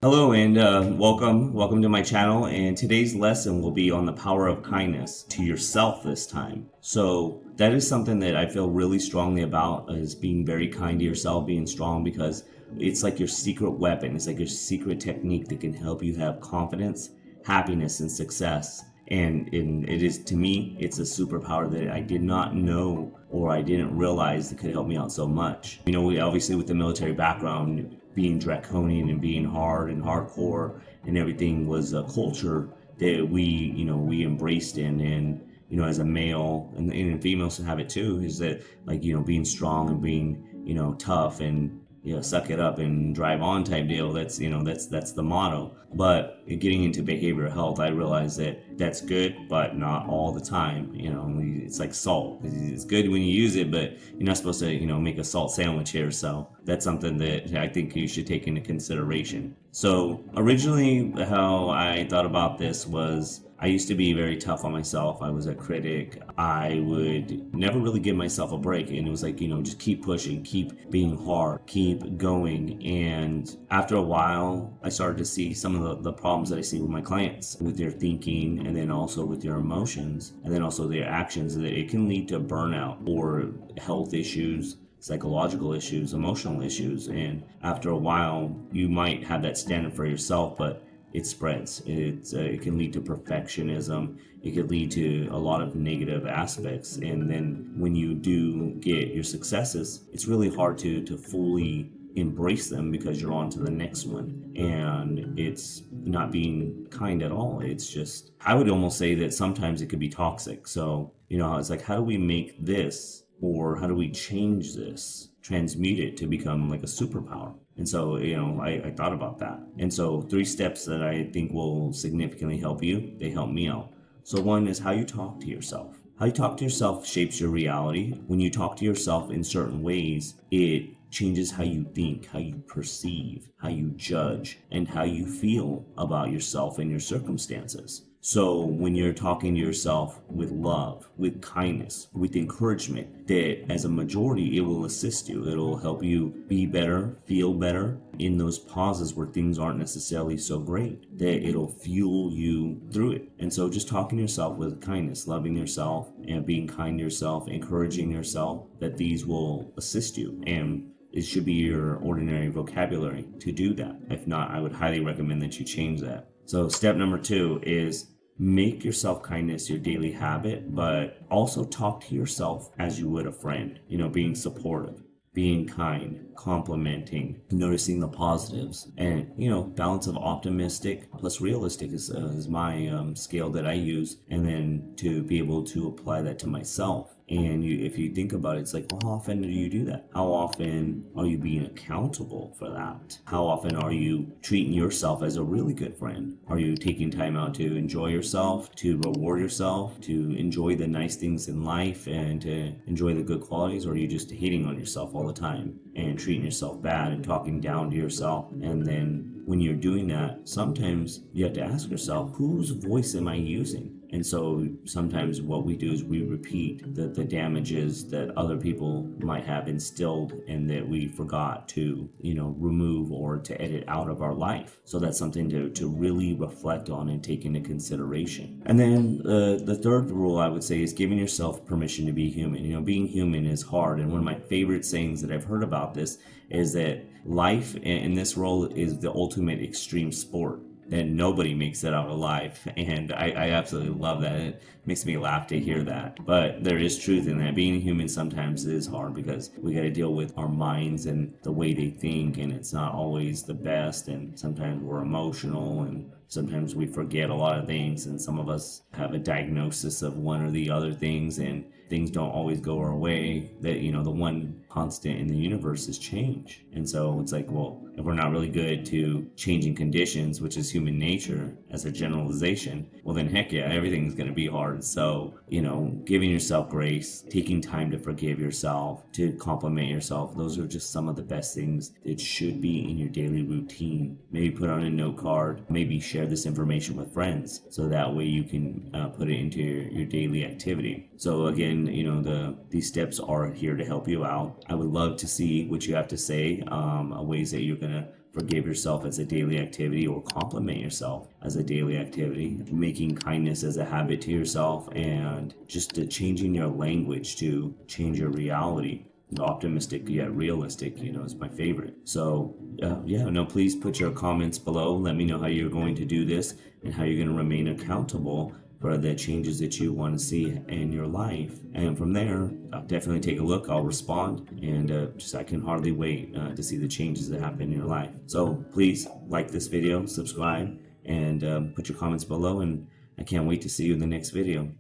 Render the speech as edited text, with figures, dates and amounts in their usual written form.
Hello and welcome to my channel. And today's lesson will be on the power of kindness to yourself this time. So that is something that I feel really strongly about, is being very kind to yourself, being strong, because it's like your secret weapon. It's like your secret technique that can help you have confidence, happiness, and success. And it is, to me, it's a superpower that I did not know or I didn't realize that could help me out so much. We obviously, with the military background, being draconian and being hard and hardcore and everything was a culture that we embraced and as a male, and females have it too, is that, like, being strong and being tough and suck it up and drive on type deal. That's the motto. But getting into behavioral health, I realized that that's good, but not all the time. It's like salt. It's good when you use it, but you're not supposed to make a salt sandwich here. So that's something that I think you should take into consideration. So originally, how I thought about this was, I used to be very tough on myself. I was a critic. I would never really give myself a break. And it was like, just keep pushing, keep being hard, keep going. And after a while, I started to see some of the problems that I see with my clients, with their thinking, and then also with their emotions, and then also their actions, that it can lead to burnout or health issues, psychological issues, emotional issues. And after a while, you might have that standard for yourself, but it spreads. It can lead to perfectionism. It could lead to a lot of negative aspects. And then when you do get your successes, it's really hard to fully embrace them, because you're on to the next one. And it's not being kind at all. It's just, I would almost say that sometimes it could be toxic. So, it's like, how do we make this, or how do we change this, transmute it to become like a superpower? And so, I thought about that. And so 3 steps that I think will significantly help you, they help me out. So one is how you talk to yourself. How you talk to yourself shapes your reality. When you talk to yourself in certain ways, it changes how you think, how you perceive, how you judge, and how you feel about yourself and your circumstances. So when you're talking to yourself with love, with kindness, with encouragement, that as a majority, it will assist you. It'll help you be better, feel better in those pauses where things aren't necessarily so great, that it'll fuel you through it. And so just talking to yourself with kindness, loving yourself and being kind to yourself, encouraging yourself, that these will assist you. And it should be your ordinary vocabulary to do that. If not, I would highly recommend that you change that. So step number 2 is make your self-kindness your daily habit, but also talk to yourself as you would a friend, being supportive, being kind, complimenting, noticing the positives, and balance of optimistic plus realistic is my scale that I use, and then to be able to apply that to myself. And if you think about it, it's like, well, how often do you do that? How often are you being accountable for that? How often are you treating yourself as a really good friend? Are you taking time out to enjoy yourself, to reward yourself, to enjoy the nice things in life and to enjoy the good qualities? Or are you just hating on yourself all the time and treating yourself bad and talking down to yourself? And then when you're doing that, sometimes you have to ask yourself, whose voice am I using? And so sometimes what we do is we repeat the damages that other people might have instilled and that we forgot to, remove or to edit out of our life. So that's something to really reflect on and take into consideration. And then the third rule, I would say, is giving yourself permission to be human. Being human is hard. And one of my favorite sayings that I've heard about this is that life in this role is the ultimate extreme sport, and nobody makes it out alive. And I absolutely love that. It makes me laugh to hear that. But there is truth in that. Being human sometimes is hard, because we got to deal with our minds and the way they think, and it's not always the best. And sometimes we're emotional, and sometimes we forget a lot of things, and some of us have a diagnosis of one or the other things, and things don't always go our way. That the one constant in the universe is change. And so it's like, well, if we're not really good to changing conditions, which is human nature as a generalization, well then heck yeah, everything's going to be hard. So giving yourself grace, taking time to forgive yourself, to compliment yourself, those are just some of the best things that should be in your daily routine. Maybe put on a note card, maybe share this information with friends, so that way you can put it into your daily activity. So again, these steps are here to help you out. I would love to see what you have to say, ways that you're going to forgive yourself as a daily activity or compliment yourself as a daily activity, making kindness as a habit to yourself, and just changing your language to change your reality. Optimistic yet realistic, is my favorite. So please put your comments below. Let me know how you're going to do this and how you're going to remain accountable for the changes that you want to see in your life. And from there, I'll definitely take a look. I'll respond, and I can hardly wait to see the changes that happen in your life. So please like this video, subscribe, and put your comments below, and I can't wait to see you in the next video.